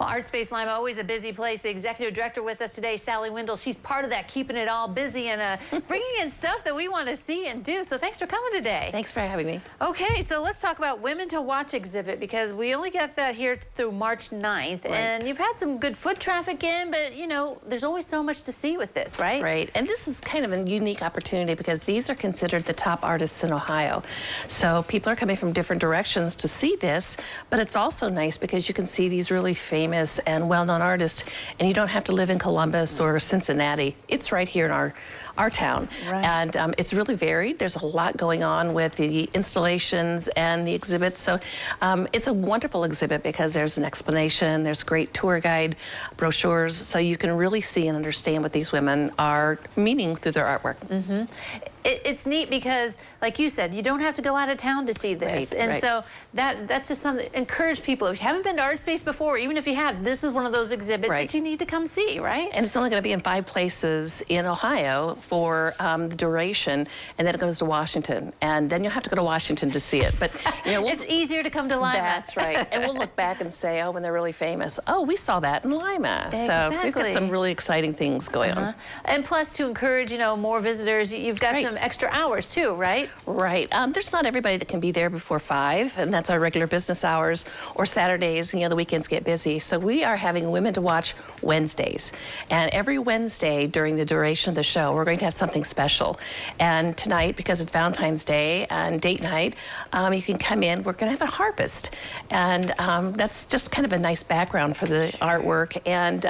Well, ArtSpace Lima, always a busy place. The executive director with us today, Sally Windle. She's part of that, keeping it all busy and bringing in stuff that we want to see and do. So thanks for coming today. Thanks for having me. Okay, so let's talk about Women to Watch exhibit, because we only got that here through March 9th. Right. And you've had some good foot traffic in, but you know, there's always so much to see with this, right? Right, and this is kind of a unique opportunity because these are considered the top artists in Ohio. So people are coming from different directions to see this, but it's also nice because you can see these really famous and well-known artists, and you don't have to live in Columbus or Cincinnati. It's right here in our town. Right. And it's really varied. There's a lot going on with the installations and the exhibits. So it's a wonderful exhibit because there's an explanation, there's great tour guide brochures, so you can really see and understand what these women are meaning through their artwork. Mm-hmm. It's neat because, like you said, you don't have to go out of town to see this. Right, and right. so that's just something, encourage people. If you haven't been to ArtSpace before, even if you have, this is one of those exhibits right. that you need to come see, right? And it's only going to be in 5 places in Ohio for the duration, and then it goes to Washington. And then you'll have to go to Washington to see it. But you know, it's easier to come to Lima. That's right. And we'll look back and say, oh, when they're really famous, oh, we saw that in Lima. Exactly. So we've got some really exciting things going on. And plus, to encourage, you know, more visitors, you've got some extra hours too, right? Right. There's not everybody that can be there before 5, and that's our regular business hours, or Saturdays, you know, the weekends get busy. So we are having Women to Watch Wednesdays. And every Wednesday during the duration of the show, we're going to have something special. And tonight, because it's Valentine's Day and date night, you can come in. We're going to have a harpist. And that's just kind of a nice background for the artwork. And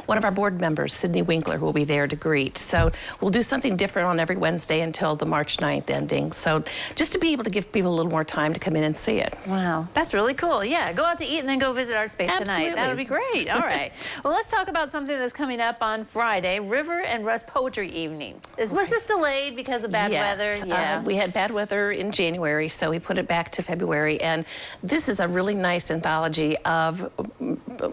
one of our board members, Sydney Winkler, will be there to greet. So we'll do something different on every Wednesday until the March 9th ending. So just to be able to give people a little more time to come in and see it. Wow, that's really cool. Yeah, go out to eat and then go visit ArtSpace tonight. That would be great. All right. Well, let's talk about something that's coming up on Friday, River and Russ Poetry Evening. Was this delayed because of bad weather? Yeah. We had bad weather in January, so we put it back to February. And this is a really nice anthology of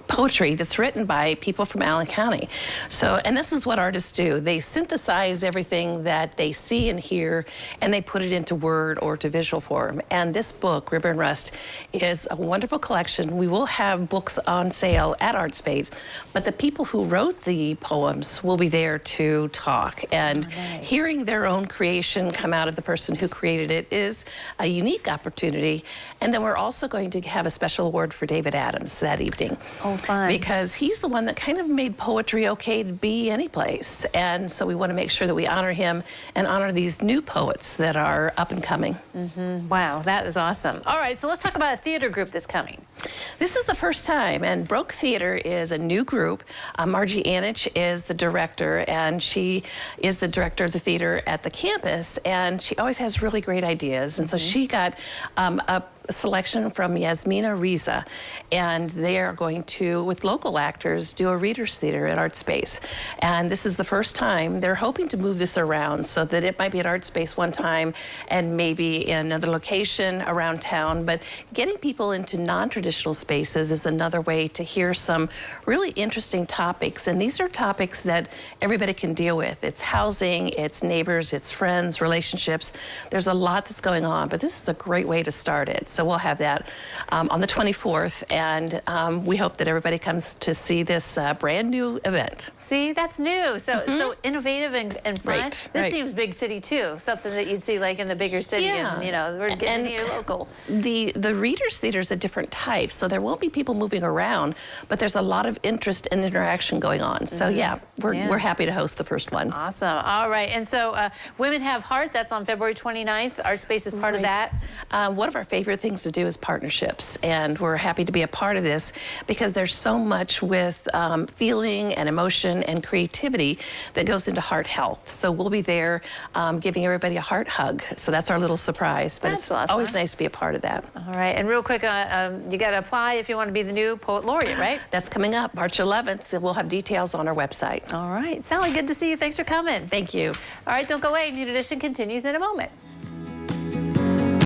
poetry that's written by people from Allen County. So, and this is what artists do. They synthesize everything that they see and hear, and they put it into word or to visual form. And this book, River and Rust, is a wonderful collection. We will have books on sale at ArtSpace, but the people who wrote the poems will be there to talk. And hearing their own creation come out of the person who created it is a unique opportunity. And then we're also going to have a special award for David Adams that evening. Oh, fun. Because he's the one that kind of made poetry okay to be any place. And so we want to make sure that we honor him and honor these new poets that are up and coming. Wow, that is awesome. All right, so let's talk about a theater group that's coming. This is the first time, and Broke Theater is a new group. Margie Anich is the director, and she is the director of the theater at the campus, and she always has really great ideas. And so she got a selection from Yasmina Riza, and they are going to, with local actors, do a readers theater at ArtSpace. And this is the first time. They're hoping to move this around so that it might be at ArtSpace one time and maybe in another location around town. But getting people into non-traditional spaces is another way to hear some really interesting topics. And these are topics that everybody can deal with. It's housing, it's neighbors, it's friends, relationships. There's a lot that's going on, but this is a great way to start it. So we'll have that on the 24th, and we hope that everybody comes to see this brand new event. See, that's new. So so innovative and fun. Right, this seems big city too, something that you'd see like in the bigger city. Yeah. And, you know, we're getting here local. The readers theater is a different type, so there won't be people moving around, but there's a lot of interest and interaction going on. So yeah, we're happy to host the first one. Awesome. All right. And so Women Have Heart, that's on February 29th. ArtSpace is part of that. One of our favorite things to do is partnerships, and we're happy to be a part of this because there's so much with feeling and emotion and creativity that goes into heart health. So we'll be there giving everybody a heart hug. So that's our little surprise, but it's always nice to be a part of that. All right. And real quick, you got to apply if you want to be the new Poet Laureate, right? That's coming up March 11th. We'll have details on our website. All right. Sally, good to see you. Thanks for coming. Thank you. All right. Don't go away. New Edition continues in a moment.